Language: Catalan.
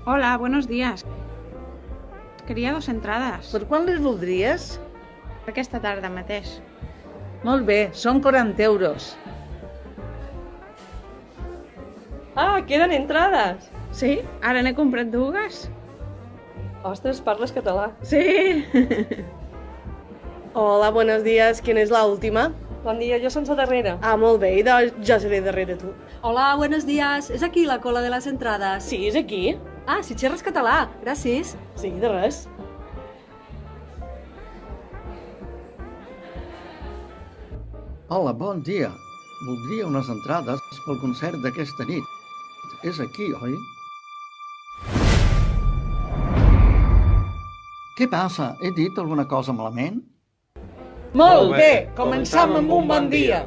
Hola, buenos días. Queria 2 entrades. Per quan les voldries? Per aquesta tarda mateix. Molt bé, són 40 euros. Ah, queden entrades! Sí? Ara n'he comprat 2? Ostres, parles català. Sí! Hola, buenos días. ¿Quién es la última? Bon dia, jo som la darrera. Ah, molt bé, doncs jo seré darrere tu. Hola, buenos días. ¿Es aquí la cola de las entradas? Sí, és aquí. Ah, si xerres català. Gràcies. Sí, de res. Hola, bon dia. Voldria unes entrades pel concert d'aquesta nit. És aquí, oi? Què passa? He dit alguna cosa malament? Molt bé, començam amb un bon dia.